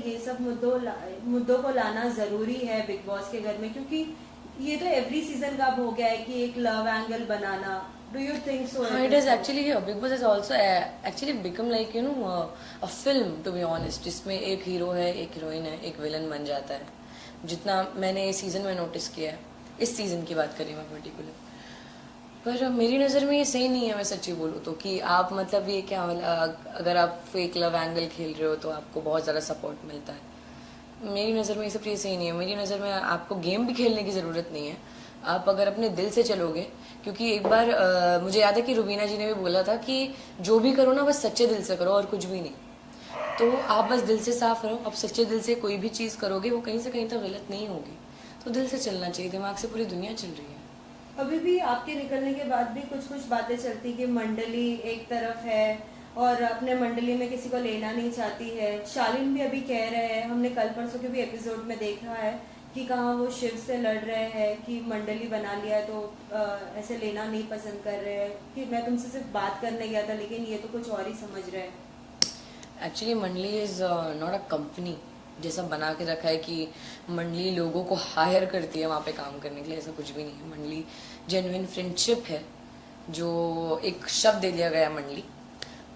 ये सब मुद्दों को लाना जरूरी है बिग बॉस के घर में, क्योंकि ये तो एवरी सीजन का अब हो गया है कि एक love angle banana. Do you think so? हाँ, it is actually here. Big Boss has also actually become like a film to be honest. जिसमें एक हीरो है, एक हीरोइन है, एक विलन बन जाता है. जितना मैंने इस सीजन में नोटिस किया है, इस सीजन की बात करें मैं पर्टिकुलर, पर मेरी नज़र में ये सही नहीं है. मैं सच्ची बोलूँ तो कि आप मतलब ये क्या अगर आप फेक लव एंगल खेल रहे हो तो आपको बहुत ज़्यादा सपोर्ट मिलता है. मेरी नज़र में ये सब चीज़ सही नहीं है. मेरी नज़र में आपको गेम भी खेलने की ज़रूरत नहीं है. आप अगर अपने दिल से चलोगे, क्योंकि एक बार मुझे याद है कि रुबीना जी ने भी बोला था कि जो भी करो ना बस सच्चे दिल से करो और कुछ भी नहीं. तो आप बस दिल से साफ रहो. आप सच्चे दिल से कोई भी चीज़ करोगे वो कहीं से कहीं तक गलत नहीं होगी. तो दिल से चलना चाहिए, दिमाग से पूरी दुनिया चल रही है. अभी भी आपके निकलने के बाद भी कुछ कुछ बातें चलती कि मंडली एक तरफ है और अपने मंडली में किसी को लेना नहीं चाहती है. शालीन भी अभी कह रहे हैं, हमने कल परसों के भी एपिसोड में देखा है कि कहाँ वो शिव से लड़ रहे हैं कि मंडली बना लिया तो ऐसे लेना नहीं पसंद कर रहे हैं, कि मैं तुमसे सिर्फ बात करने गया था लेकिन ये तो कुछ और ही समझ रहे हैं. एक्चुअली मंडली इज़ नॉट अ कंपनी जैसा बना के रखा है कि मंडली लोगों को हायर करती है वहाँ पे काम करने के लिए. ऐसा कुछ भी नहीं है. मंडली जेन्युइन फ्रेंडशिप है, जो एक शब्द दे दिया गया मंडली,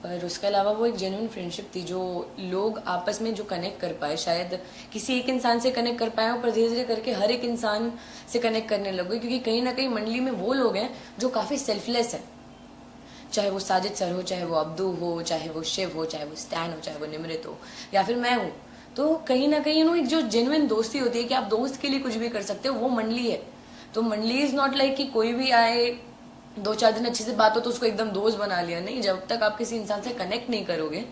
पर उसके अलावा वो एक जेन्युइन फ्रेंडशिप थी जो लोग आपस में जो कनेक्ट कर पाए. शायद किसी एक इंसान से कनेक्ट कर पाए हो, पर धीरे धीरे करके हर एक इंसान से कनेक्ट करने लगे, क्योंकि कहीं ना कहीं मंडली में वो लोग हैं जो काफ़ी सेल्फलेस है. चाहे वो साजिद सर हो, चाहे वो अब्दू हो, चाहे वो शिव हो, चाहे वो स्टैन हो, चाहे वो निमृत हो, या फिर मैं हूँ. तो कहीं ना कहीं एक जो जेन्युइन दोस्ती होती है कि आप दोस्त के लिए कुछ भी कर सकते हो, वो मंडली है. तो मंडली इज नॉट लाइक कि कोई भी आए, 2-4 दिन अच्छे से बात हो तो उसको एकदम दोस्त बना लिया. नहीं, जब तक आप किसी इंसान से कनेक्ट नहीं करोगे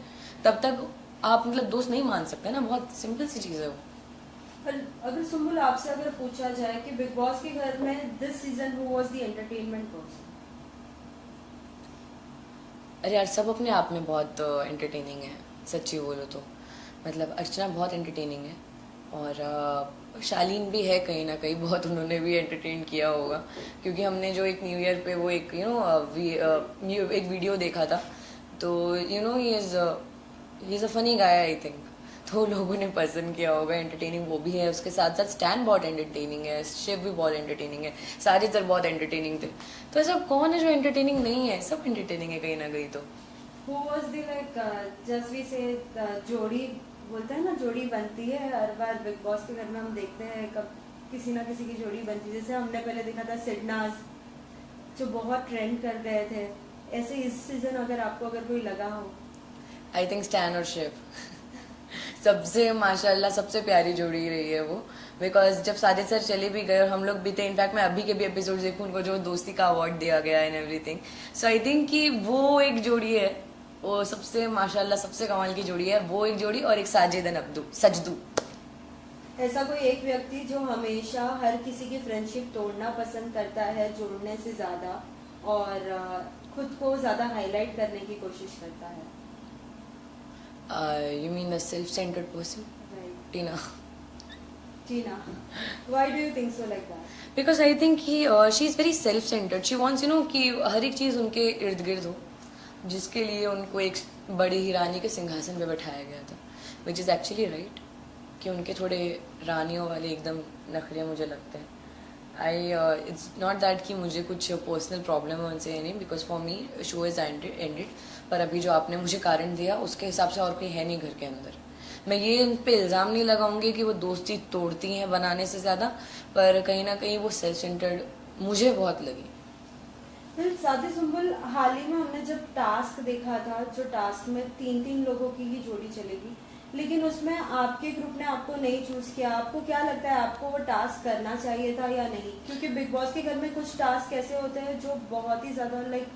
तब तक आप मतलब दोस्त नहीं मान सकते ना. बहुत सिंपल सी चीज़ है वो. अगर सुम्बुल आपसे अगर पूछा जाए कि बिग बॉस के घर में this season who was the entertainment person? अरे यार, सब अपने आप में बहुत एंटरटेनिंग है. सच्ची बोलो तो मतलब अर्चना बहुत एंटरटेनिंग है, और शालीन भी है कहीं ना कहीं बहुत. उन्होंने भी एंटरटेन किया होगा, क्योंकि हमने जो एक न्यू ईयर पे वो एक एक वीडियो देखा था, तो he is a funny guy I think. तो लोगों ने पसंद किया होगा. एंटरटेनिंग वो भी है. उसके साथ साथ स्टैन बहुत एंटरटेनिंग है, शिव भी बहुत एंटरटेनिंग है, साजिद सर बहुत एंटरटेनिंग थे. तो ऐसा कौन है जो एंटरटेनिंग नहीं है? सब एंटरटेनिंग है कहीं ना कहीं. तो Who was the like just we say जोड़ी बोलते हैं ना, जोड़ी बनती है हर बार बिग बॉस के घर में. हम देखते हैं कब किसी ना किसी की जोड़ी बनती है. जैसे हमने पहले देखा था सिडनाज जो बहुत ट्रेंड कर रहे थे. ऐसे इस सीजन अगर आपको अगर कोई लगा हो? आई थिंक स्टैन और शिव सबसे माशाल्लाह सबसे प्यारी जोड़ी रही है वो. बिकॉज जब साजिद सर चले भी गए और हम लोग भी थे, इनफैक्ट मैं अभी के भी एपिसोड देखूँ, उनको जो दोस्ती का अवार्ड दिया गया and everything. So I think कि वो एक जोड़ी है, वो सबसे माशाल्लाह सबसे कमाल की जोड़ी है. वो एक जोड़ी, और एक साजिद एंड अब्दू, सजदू. ऐसा कोई एक व्यक्ति जो हमेशा हर किसी की फ्रेंडशिप तोड़ना पसंद करता है जोड़ने से ज्यादा, और खुद को ज्यादा हाईलाइट करने की कोशिश करता है? You mean the self centred person? Tina. Tina, why do you think so like that? Because I think she is very self centred. She wants कि हर एक चीज़ उनके इर्द गिर्द हो, जिसके लिए उनको एक बड़ी ही रानी के सिंहासन पे बैठाया गया था. विच इज़ एक्चुअली राइट कि उनके थोड़े रानियों वाले एकदम नखरे मुझे लगते हैं. इट्स नॉट दैट कि मुझे कुछ पर्सनल प्रॉब्लम है उनसे, नहीं, because for me show is ended. पर अभी जो आपने मुझे कारण दिया उसके हिसाब से और कोई है नहीं घर के अंदर. मैं ये उन पर इल्ज़ाम नहीं लगाऊंगी कि वो दोस्ती तोड़ती हैं बनाने से ज़्यादा, पर कहीं ना कहीं वो सेल्फ सेंटर्ड मुझे बहुत लगी. साथी सुम्बुल, हाल ही में हमने जब टास्क देखा था, जो टास्क में 3-3 लोगों की ही जोड़ी चलेगी, लेकिन उसमें आपके ग्रुप ने आपको नहीं चूज किया. आपको क्या लगता है, आपको वो टास्क करना चाहिए था या नहीं? क्योंकि बिग बॉस के घर में कुछ टास्क ऐसे होते हैं जो बहुत ही ज्यादा लाइक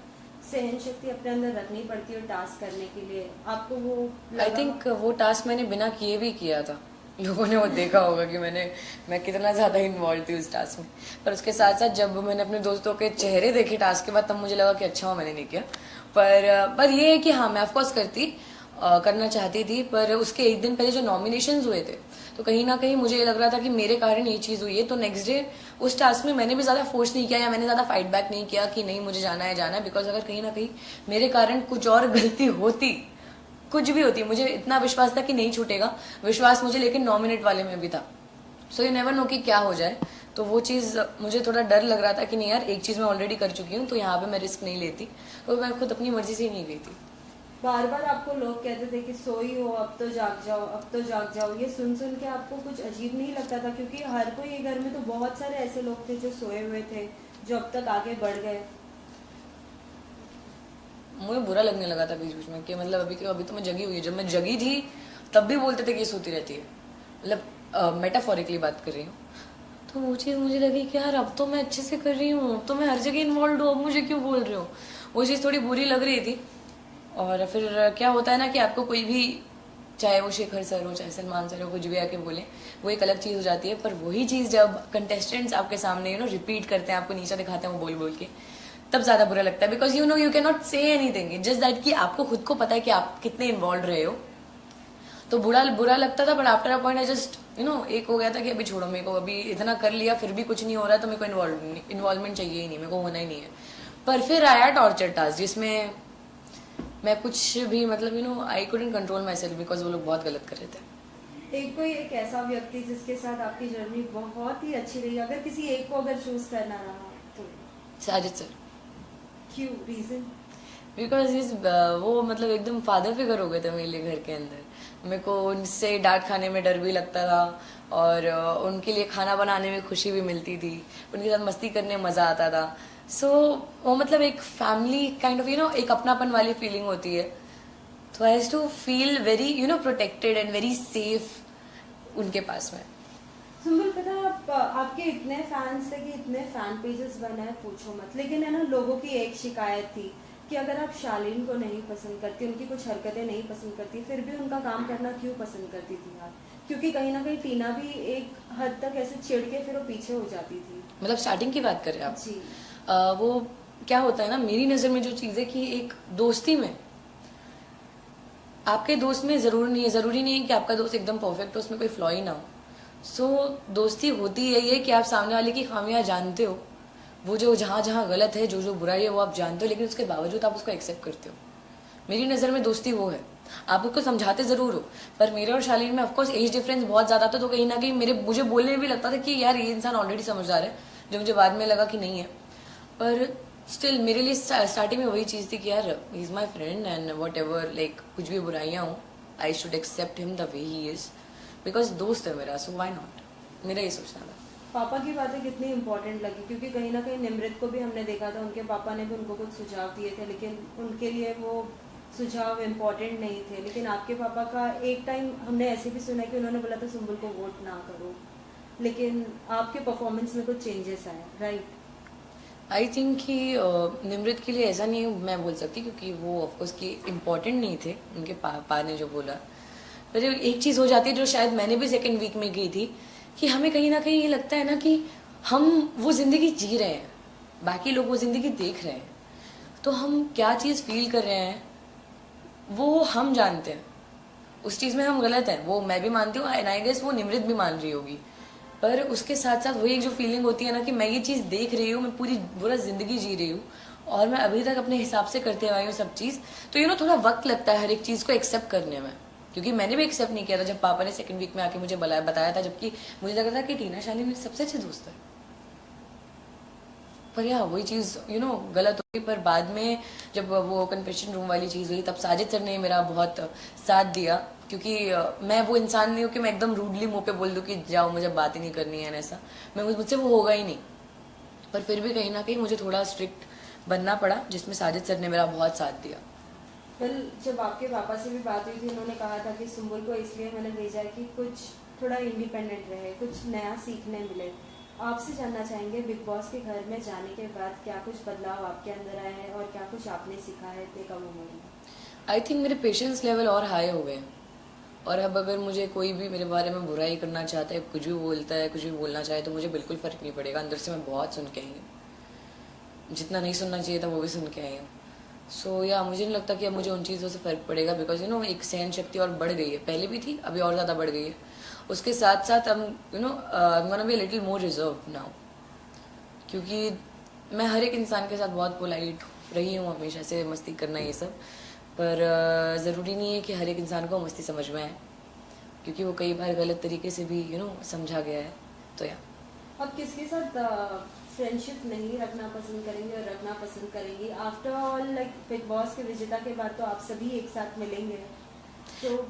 सहन शक्ति अपने अंदर रखनी पड़ती है टास्क करने के लिए. आपको वो आई थिंक वो टास्क मैंने बिना किए भी किया था. लोगों ने वो देखा होगा कि मैं कितना ज़्यादा इन्वॉल्व थी उस टास्क में. पर उसके साथ साथ जब मैंने अपने दोस्तों के चेहरे देखे टास्क के बाद, तब मुझे लगा कि अच्छा हो मैंने नहीं किया. पर ये है कि हाँ, मैं ऑफकोर्स करना चाहती थी. पर उसके एक दिन पहले जो नॉमिनेशंस हुए थे, तो कहीं ना कहीं मुझे लग रहा था कि मेरे कारण ये चीज़ हुई है. तो नेक्स्ट डे उस टास्क में मैंने भी ज़्यादा फोर्स नहीं किया, या मैंने ज़्यादा फाइट बैक नहीं किया कि नहीं मुझे जाना है. बिकॉज अगर कहीं ना कहीं मेरे कारण कुछ और गलती होती कुछ भी होती है, मुझे इतना विश्वास था कि नहीं छूटेगा विश्वास मुझे, लेकिन 9 मिनट वाले में भी था। सो यू नेवर नो कि क्या हो जाए। तो वो चीज़ मुझे थोड़ा डर लग रहा था कि नहीं यार, एक चीज़ मैं ऑलरेडी कर चुकी हूँ तो यहाँ पे मैं रिस्क नहीं लेती, तो मैं खुद अपनी मर्जी से ही नहीं गई थी। बार बार आपको लोग कहते थे कि सोई हो, अब तो जाग जाओ, अब तो जाग जाओ। ये सुन सुन के आपको कुछ अजीब नहीं लगता था? क्योंकि हर कोई ये घर में तो बहुत सारे ऐसे लोग थे जो सोए हुए थे, जो अब तक आगे बढ़ गए। मुझे बुरा लगने लगा था बीच बीच में कि मतलब अभी तो मैं जगी हुई है। जब मैं जगी थी तब भी बोलते थे कि ये सोती रहती है, मतलब मेटाफोरिकली बात कर रही हूँ। तो वो चीज़ मुझे लगी कि यार अब तो मैं अच्छे से कर रही हूँ, अब तो मैं हर जगह इन्वॉल्व हूँ, अब मुझे क्यों बोल रही हो। वो चीज़ थोड़ी बुरी लग रही थी। और फिर क्या होता है ना कि आपको कोई भी, चाहे वो शेखर सर हो चाहे सलमान सर हो, कुछ भी आके बोले वो एक अलग चीज़ हो जाती है। पर वही चीज़ जब कंटेस्टेंट्स आपके सामने रिपीट करते हैं, आपको नीचा दिखाते हैं वो बोल बोल के, तब ज़्यादा बुरा लगता है। Because you can not say anything, just that कि आपको खुद को पता है कि आप कितने इन्वॉल्व रहे हो। तो बुरा लगता था, but after a point I just एक हो गया था कि अभी छोड़ो, मेरे को अभी इतना कर लिया फिर भी कुछ नहीं हो रहा, तो मेरे को इन्वॉल्वमेंट चाहिए ही नहीं, मेरे को होना ही नहीं है। पर फिर आया टॉर्चर टास्क, जिसमें मैं कुछ भी मतलब I couldn't control my self, because वो लोग बहुत गलत कर रहे थे। एक ऐसा व्यक्ति जिसके साथ आपकी जर्नी बहुत ही अच्छी रही, अगर किसी एक को अगर चूज करना रहा तो? साजिद सर। क्यों, रीजन? बिकॉज वो मतलब एकदम फादर फिगर हो गए थे मेरे लिए घर के अंदर। मेरे को उनसे डांट खाने में डर भी लगता था, और उनके लिए खाना बनाने में खुशी भी मिलती थी, उनके साथ मस्ती करने में मज़ा आता था। सो वो मतलब एक फैमिली काइंड ऑफ एक अपनापन वाली फीलिंग होती है। तो I has to feel very protected and very safe उनके पास में। सुंबुल, पता है आपके इतने फैंस थे कि इतने फैन पेजेस बनाए पूछो मत, लेकिन है ना, लोगों की एक शिकायत थी कि अगर आप शालीन को नहीं पसंद करती, उनकी कुछ हरकतें नहीं पसंद करती, फिर भी उनका काम करना क्यों पसंद करती थी आप? क्योंकि कहीं ना कहीं टीना भी एक हद तक ऐसे चिढ़ के फिर वो पीछे हो जाती थी। मतलब स्टार्टिंग की बात कर रहे हैं आप? जी। वो क्या होता है ना, मेरी नज़र में जो चीज़ है कि एक दोस्ती में, आपके दोस्त में ज़रूरी नहीं है कि आपका दोस्त एकदम परफेक्ट हो, उसमें कोई फ्लॉ ही ना हो। सो दोस्ती होती है ये कि आप सामने वाले की खामियां जानते हो, वो जो जहाँ जहाँ गलत है, जो जो बुराई है वो आप जानते हो, लेकिन उसके बावजूद आप उसको एक्सेप्ट करते हो। मेरी नज़र में दोस्ती वो है, आप उसको समझाते ज़रूर हो। पर मेरे और शालीन में ऑफकोर्स एज डिफरेंस बहुत ज़्यादा था, तो कहीं ना कहीं मुझे बोलने में भी लगता था कि यार ये इंसान ऑलरेडी समझदार है, जो मुझे बाद में लगा कि नहीं है। पर स्टिल मेरे लिए स्टार्टिंग में वही चीज़ थी कि यार he is my friend and what, like कुछ भी बुराइयाँ हो, I should accept him the way he is, because दोस्त है मेरा, सो व्हाई नॉट, मेरा ये सोचना था। पापा की बातें कितनी इंपॉर्टेंट लगी, क्योंकि कहीं ना कहीं निमृत को भी हमने देखा था, उनके पापा ने भी उनको कुछ सुझाव दिए थे, लेकिन उनके लिए वो सुझाव इम्पोर्टेंट नहीं थे। लेकिन आपके पापा का एक टाइम हमने ऐसे भी सुना कि उन्होंने बोला था सुंबुल को वोट ना करो, लेकिन आपके परफॉर्मेंस में कुछ चेंजेस आए, राइट? आई थिंक कि निमृत के लिए ऐसा नहीं मैं बोल सकती, क्योंकि वो ऑफकोर्स कि इम्पोर्टेंट नहीं थे, उनके पापा ने जो बोला। पर एक चीज़ हो जाती है जो शायद मैंने भी सेकेंड वीक में की थी, कि हमें कहीं ना कहीं ये लगता है ना कि हम वो ज़िंदगी जी रहे हैं, बाकी लोग वो ज़िंदगी देख रहे हैं, तो हम क्या चीज़ फील कर रहे हैं वो हम जानते हैं। उस चीज़ में हम गलत हैं, वो मैं भी मानती हूँ, एंड आई गेस वो निमृत भी मान रही होगी। पर उसके साथ साथ वही एक जो फीलिंग होती है ना कि मैं ये चीज़ देख रही हूँ, मैं पूरा ज़िंदगी जी रही हूँ, और मैं अभी तक अपने हिसाब से करते आई हूँ सब चीज़। तो थोड़ा वक्त लगता है हर एक चीज़ को एक्सेप्ट करने में, क्योंकि मैंने भी एक्सेप्ट नहीं किया था जब पापा ने सेकंड वीक में आके मुझे बताया था, जबकि मुझे लगा था कि टीना शाली मेरी सबसे अच्छी दोस्त है। पर यार वही चीज़ गलत हो गई। पर बाद में जब वो कन्फेशन रूम वाली चीज़ हुई, तब साजिद सर ने मेरा बहुत साथ दिया, क्योंकि मैं वो इंसान नहीं हूँ कि मैं एकदम रूडली मुंह पे बोल दूँ कि जाओ मुझे बात ही नहीं करनी है, ऐसा मुझसे वो होगा ही नहीं। पर फिर भी कहीं ना कहीं मुझे थोड़ा स्ट्रिक्ट बनना पड़ा, जिसमें साजिद सर ने मेरा बहुत साथ दिया। कल जब आपके पापा से भी बात हुई थी, उन्होंने कहा था कि सुंबुल को इसलिए मैंने भेजा है कि कुछ थोड़ा इंडिपेंडेंट रहे, कुछ नया सीखने मिले। आपसे जानना चाहेंगे, बिग बॉस के घर में जाने के बाद क्या कुछ बदलाव आपके अंदर आए हैं और क्या कुछ आपने सीखा है इतने कम उम्र में? आई थिंक मेरे पेशेंस लेवल और हाई हो गए, और अब अगर मुझे कोई भी मेरे बारे में बुराई करना चाहता है, कुछ भी बोलता है, कुछ भी बोलना चाहे, तो मुझे बिल्कुल फ़र्क नहीं पड़ेगा। अंदर से मैं बहुत सुन के आई हूँ, जितना नहीं सुनना चाहिए था वो भी सुन के आई हूँ। सो या मुझे नहीं लगता कि अब मुझे उन चीज़ों से फ़र्क पड़ेगा, बिकॉज एक सहन शक्ति और बढ़ गई है, पहले भी थी अभी और ज़्यादा बढ़ गई है। उसके साथ साथ I am gonna be a little more reserve now, क्योंकि मैं हर एक इंसान के साथ बहुत पोलाइट रही हूँ हमेशा से, मस्ती करना ये सब। पर ज़रूरी नहीं है कि हर एक इंसान को मस्ती समझ में आए, क्योंकि वो कई बार गलत तरीके से भी समझा गया है। तो या अब किसके साथ फ्रेंडशिप नहीं रखना पसंद करेंगे और रखना पसंद करेंगी? After all like big boss के विजेता के बाद तो आप सभी एक साथ मिलेंगे, तो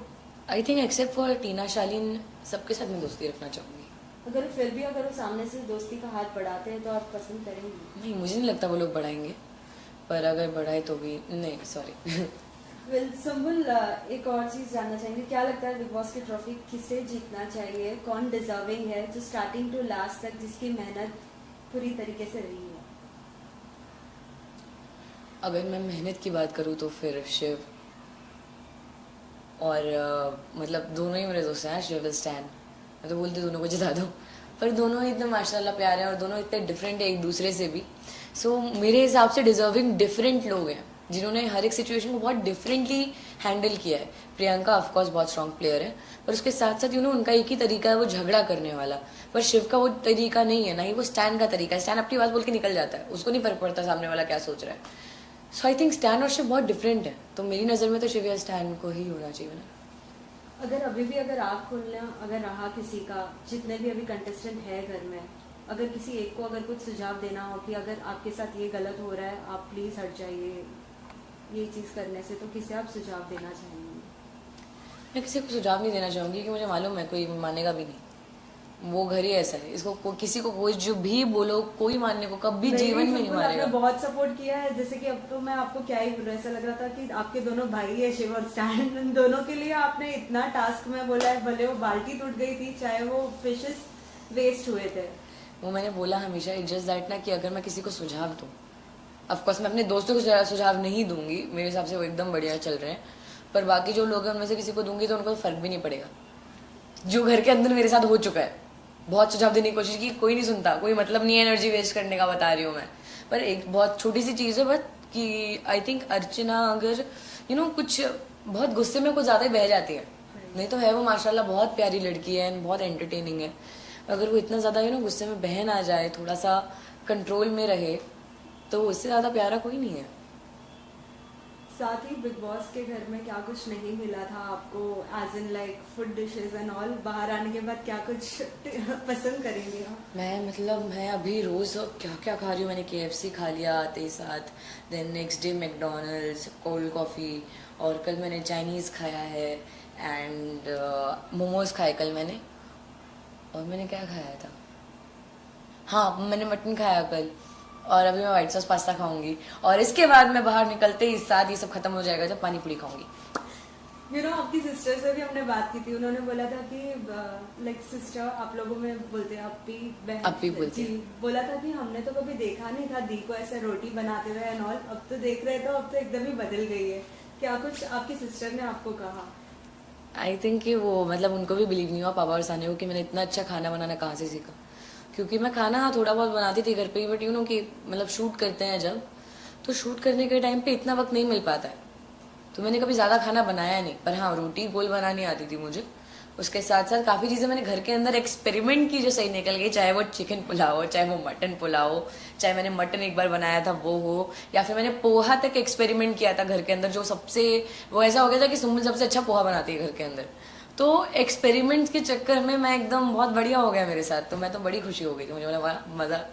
आई थिंक एक्सेप्ट फॉर टीना शालीन सबके साथ मैं दोस्ती रखना चाहूँगी। अगर फिर भी अगर वो सामने से दोस्ती का हाथ बढ़ाते हैं तो आप पसंद करेंगे? नहीं, मुझे नहीं लगता वो लोग बढ़ाएंगे, पर अगर बढ़ाए तो भी नहीं, सॉरी। वेल संबुल, एक और चीज जानना चाहेंगे, क्या लगता है बिग बॉस की ट्रॉफी किसे जीतना चाहिए? कौन डिजर्विंग है जो स्टार्टिंग टू लास्ट तक जिसकी मेहनत पूरी तरीके से रही है? अगर मैं मेहनत की बात करूँ तो फिर शिव, और मतलब दोनों ही मेरे दोस्त हैं, शिव स्टैन। मैं तो बोलती दोनों को जिता दो, पर दोनों ही इतने माशाल्लाह प्यारे हैं और दोनों इतने डिफरेंट है एक दूसरे से भी। सो मेरे हिसाब से डिजर्विंग डिफरेंट लोग हैं जिन्होंने हर एक सिचुएशन को बहुत डिफरेंटली हैंडल किया है। प्रियंका ऑफकोर्स बहुत स्ट्रांग प्लेयर है, पर उसके साथ साथ उनका एक ही तरीका है वो झगड़ा करने वाला, पर शिव का वो तरीका नहीं है, ना ही वो स्टैन का तरीका है। स्टैन अपनी बात बोल के निकल जाता है, उसको नहीं फर्क पड़ता सामने वाला क्या सोच रहा है। सो आई थिंक स्टैन और शिव बहुत डिफरेंट है, तो मेरी नज़र में तो शिव या स्टैन को ही होना चाहिए ना। अगर अभी भी अगर आँख खोलना अगर रहा किसी का, जितने भी अभी कंटेस्टेंट है घर में, अगर किसी एक को अगर कुछ सुझाव देना हो कि अगर आपके साथ ये गलत हो रहा है आप प्लीज हट जाइए ये चीज करने से, तो किसे आप सुझाव देना चाहेंगे? मैं किसी को सुझाव नहीं देना चाहूंगी कि मुझे मालूम है कोई मानेगा भी नहीं, वो घर ही ऐसा है। इसको किसी को कोई जो भी बोलो, कोई मानने को कभी जीवन में नहीं मानेगा। आपने बहुत सपोर्ट किया है, जैसे कि अब तो मैं आपको क्या ही बोल रहा, ऐसा लग रहा था कि आपके दोनों भाई है शिव और स्टैन, उन दोनों के लिए आपने इतना टास्क में बोला है, भले वो बाल्टी टूट गई थी, चाहे वो फिशेस वेस्ट हुए थे। वो मैंने बोला हमेशा, इट्स जस्ट दैट ना कि अगर मैं किसी को सुझाव दूँ, ऑफकोर्स मैं अपने दोस्तों को सुझाव नहीं दूंगी, मेरे हिसाब से वो एकदम बढ़िया चल रहे हैं, पर बाकी जो लोग हैं उनमें से किसी को दूंगी तो उनको फर्क भी नहीं पड़ेगा। जो घर के अंदर मेरे साथ हो चुका है, बहुत सुझाव देने की कोशिश की, कोई नहीं सुनता, कोई मतलब नहीं है एनर्जी वेस्ट करने का, बता रही हूँ मैं। पर एक बहुत छोटी सी चीज़ है बट कि आई थिंक अर्चना अगर कुछ बहुत गुस्से में कुछ ज़्यादा ही बह जाती है, नहीं तो है वो माशाल्लाह बहुत प्यारी लड़की है, बहुत एंटरटेनिंग है। अगर वो इतना ज़्यादा गुस्से में बह ना जाए, थोड़ा सा कंट्रोल में रहे, तो उससे ज़्यादा प्यारा कोई नहीं है। साथ ही बिग बॉस के घर में क्या कुछ नहीं मिला था आपको, as in like food dishes and all, बाहर आने के बाद क्या कुछ पसंद करेंगे आप? मैं अभी रोज़ क्या क्या खा रही हूँ। मैंने KFC खा लिया आते ही साथ, then next day McDonald's, cold coffee, और कल मैंने चाइनीज़ खाया है एंड मोमोज़ खाए कल मैंने। और मैंने क्या खाया था, हाँ मैंने मटन खाया कल, और अभी मैं व्हाइट सॉस पास्ता खाऊंगी, और इसके बाद मैं बाहर निकलते ही साथ ये सब खत्म हो जाएगा जब पानी पूरी खाऊंगी। आपकी सिस्टर से भी हमने बात की थी, उन्होंने बोला था कि लाइक सिस्टर आप लोगों में बोलते हैं, अपी बहन, अपी बोलती जी, बोला था कि हमने तो कभी देखा नहीं था दी को ऐसे रोटी बनाते हुए एंड ऑल, अब तो देख रहे तो अब तो एकदम ही बदल गई है। क्या कुछ आपकी सिस्टर ने आपको कहा? आई थिंक कि वो मतलब उनको भी बिलीव नहीं हुआ, पापा और साने को, कि मैंने इतना अच्छा खाना बनाना कहाँ से सीखा, क्योंकि मैं खाना थोड़ा बहुत बनाती थी घर पे ही, बट कि मतलब शूट करते हैं जब, तो शूट करने के टाइम पे इतना वक्त नहीं मिल पाता है, तो मैंने कभी ज़्यादा खाना बनाया नहीं। पर हाँ, रोटी गोल बनानी आती थी मुझे। उसके साथ साथ काफ़ी चीज़ें मैंने घर के अंदर एक्सपेरिमेंट की जो सही निकल गई, चाहे वो चिकन पुलाव हो, चाहे वो मटन पुलाव हो, चाहे मैंने मटन एक बार बनाया था वो हो, या फिर मैंने पोहा तक एक्सपेरिमेंट किया था घर के अंदर, जो सबसे वो ऐसा हो गया था कि सुम्बुल सबसे अच्छा पोहा बनाती है घर के अंदर। तो एक्सपेरिमेंट्स के चक्कर में मैं एकदम बहुत बढ़िया हो गया मेरे साथ, तो मैं तो बड़ी खुशी हो गई थी, मुझे बोला मज़ा